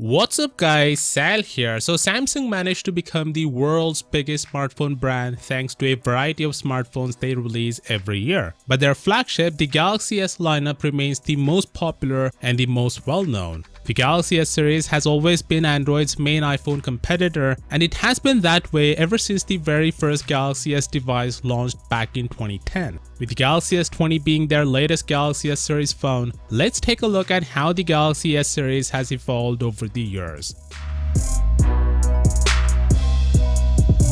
What's up guys, Sal here. So Samsung managed to become the world's biggest smartphone brand thanks to a variety of smartphones they release every year. But their flagship, the Galaxy S lineup, remains the most popular and the most well-known. The Galaxy S series has always been Android's main iPhone competitor, and it has been that way ever since the very first Galaxy S device launched back in 2010. With the Galaxy S20 being their latest Galaxy S series phone, let's take a look at how the Galaxy S series has evolved over the years.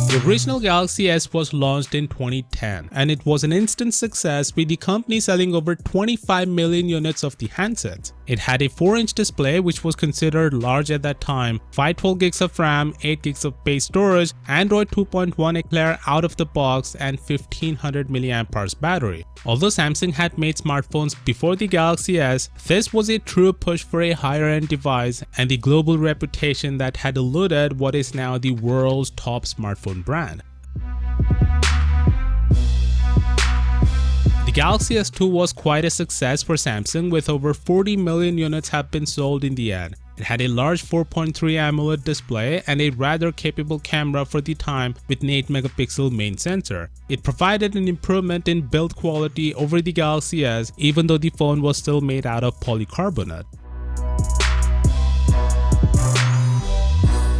The original Galaxy S was launched in 2010 and it was an instant success, with the company selling over 25 million units of the handset. It had a 4-inch display which was considered large at that time, 512 gigs of RAM, 8 gigs of base storage, Android 2.1 Eclair out of the box, and 1500 mAh battery. Although Samsung had made smartphones before the Galaxy S, this was a true push for a higher-end device and the global reputation that had eluded what is now the world's top smartphone brand. The Galaxy S2 was quite a success for Samsung, with over 40 million units have been sold in the end. It had a large 4.3 AMOLED display and a rather capable camera for the time with an 8-megapixel main sensor. It provided an improvement in build quality over the Galaxy S, even though the phone was still made out of polycarbonate.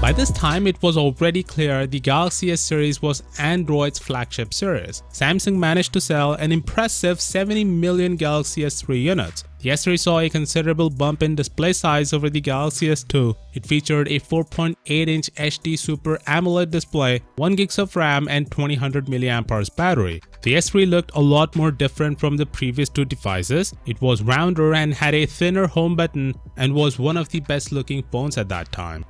By this time, it was already clear the Galaxy S series was Android's flagship series. Samsung managed to sell an impressive 70 million Galaxy S3 units. The S series saw a considerable bump in display size over the Galaxy S2. It featured a 4.8-inch HD Super AMOLED display, 1 GB of RAM, and 2000 mAh battery. The S3 looked a lot more different from the previous two devices. It was rounder and had a thinner home button and was one of the best looking phones at that time.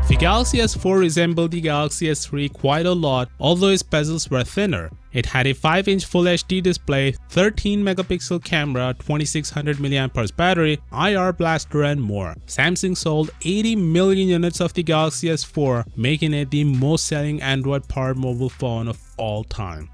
The Galaxy S4 resembled the Galaxy S3 quite a lot, although its bezels were thinner. It had a 5-inch Full HD display, 13-megapixel camera, 2600 mAh battery, IR blaster, and more. Samsung sold 80 million units of the Galaxy S4, making it the most selling Android-powered mobile phone of all time.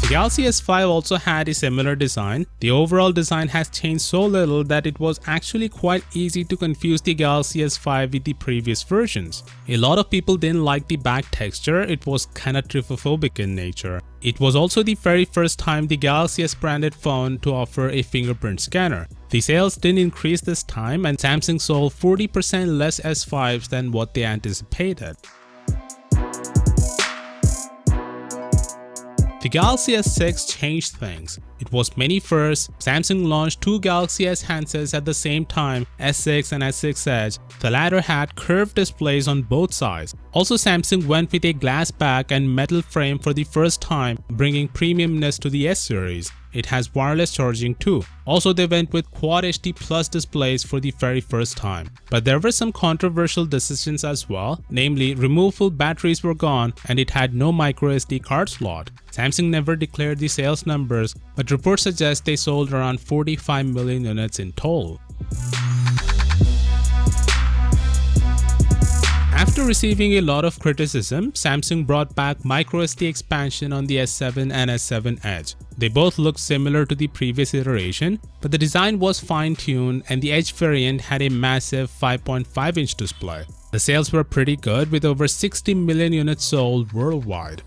The Galaxy S5 also had a similar design. The overall design has changed so little that it was actually quite easy to confuse the Galaxy S5 with the previous versions. A lot of people didn't like the back texture, it was kinda trypophobic in nature. It was also the very first time the Galaxy S branded phone to offer a fingerprint scanner. The sales didn't increase this time, and Samsung sold 40% less S5s than what they anticipated. The Galaxy S6 changed things. It was many firsts. Samsung launched two Galaxy S handsets at the same time, S6 and S6 Edge. The latter had curved displays on both sides. Also, Samsung went with a glass back and metal frame for the first time, bringing premiumness to the S series. It has wireless charging too. Also, they went with Quad HD Plus displays for the very first time. But there were some controversial decisions as well, namely removable batteries were gone and it had no microSD card slot. Samsung never declared the sales numbers, but reports suggest they sold around 45 million units in total. After receiving a lot of criticism, Samsung brought back microSD expansion on the S7 and S7 Edge. They both looked similar to the previous iteration, but the design was fine-tuned and the Edge variant had a massive 5.5-inch display. The sales were pretty good, with over 60 million units sold worldwide.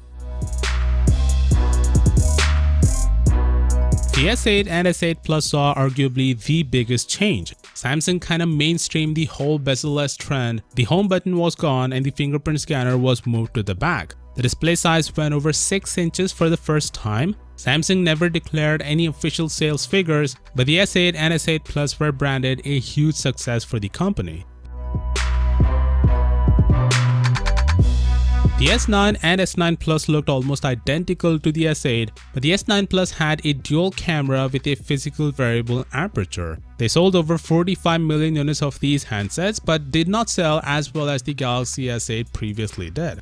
The S8 and S8 Plus saw arguably the biggest change. Samsung kinda mainstreamed the whole bezel-less trend. The home button was gone and the fingerprint scanner was moved to the back. The display size went over 6 inches for the first time. Samsung never declared any official sales figures, but the S8 and S8 Plus were branded a huge success for the company. The S9 and S9 Plus looked almost identical to the S8, but the S9 Plus had a dual camera with a physical variable aperture. They sold over 45 million units of these handsets, but did not sell as well as the Galaxy S8 previously did.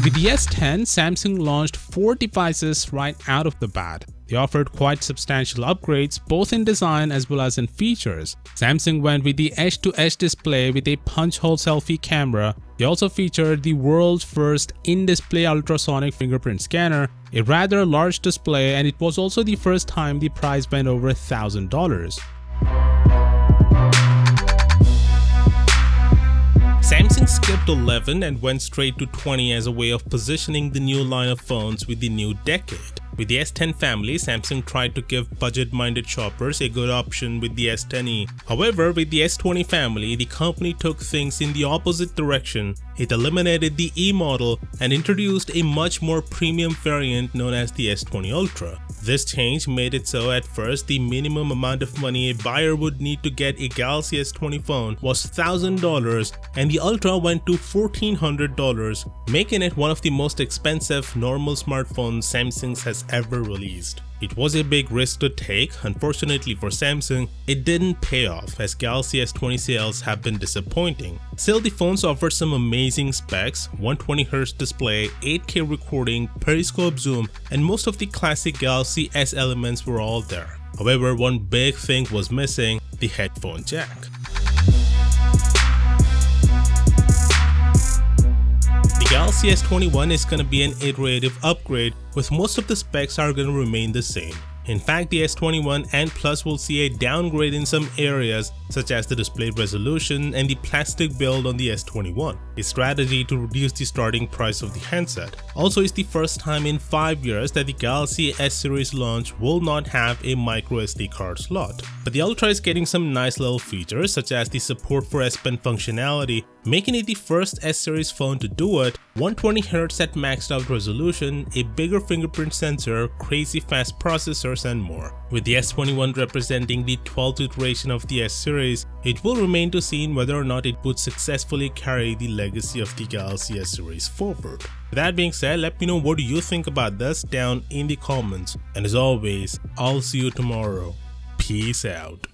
With the S10, Samsung launched 4 devices right out of the bat. The they offered quite substantial upgrades both in design as well as in features. Samsung went with the edge-to-edge display with a punch-hole selfie camera. They also featured the world's first in-display ultrasonic fingerprint scanner, a rather large display, and it was also the first time the price went over $1,000. Samsung skipped 11 and went straight to 20 as a way of positioning the new line of phones with the new decade. With the S10 family, Samsung tried to give budget-minded shoppers a good option with the S10e. However, with the S20 family, the company took things in the opposite direction. It eliminated the E model and introduced a much more premium variant known as the S20 Ultra. This change made it so at first the minimum amount of money a buyer would need to get a Galaxy S20 phone was $1,000 and the Ultra went to $1,400, making it one of the most expensive normal smartphones Samsung has ever released. It was a big risk to take. Unfortunately for Samsung, it didn't pay off as Galaxy S20 sales have been disappointing. Still, the phones offer some amazing specs, 120Hz display, 8K recording, periscope zoom, and most of the classic Galaxy S elements were all there. However, one big thing was missing: the headphone jack. The Galaxy S21 is going to be an iterative upgrade, with most of the specs are going to remain the same. In fact, the S21 and Plus will see a downgrade in some areas such as the display resolution and the plastic build on the S21, a strategy to reduce the starting price of the handset. Also, it's the first time in 5 years that the Galaxy S series launch will not have a microSD card slot. But the Ultra is getting some nice little features such as the support for S Pen functionality, making it the first S series phone to do it, 120Hz at maxed out resolution, a bigger fingerprint sensor, crazy fast processors, and more. With the S21 representing the 12th iteration of the S series, it will remain to seen whether or not it would successfully carry the legacy of the Galaxy S series forward. With that being said, let me know what do you think about this down in the comments, and as always, I'll see you tomorrow. Peace out.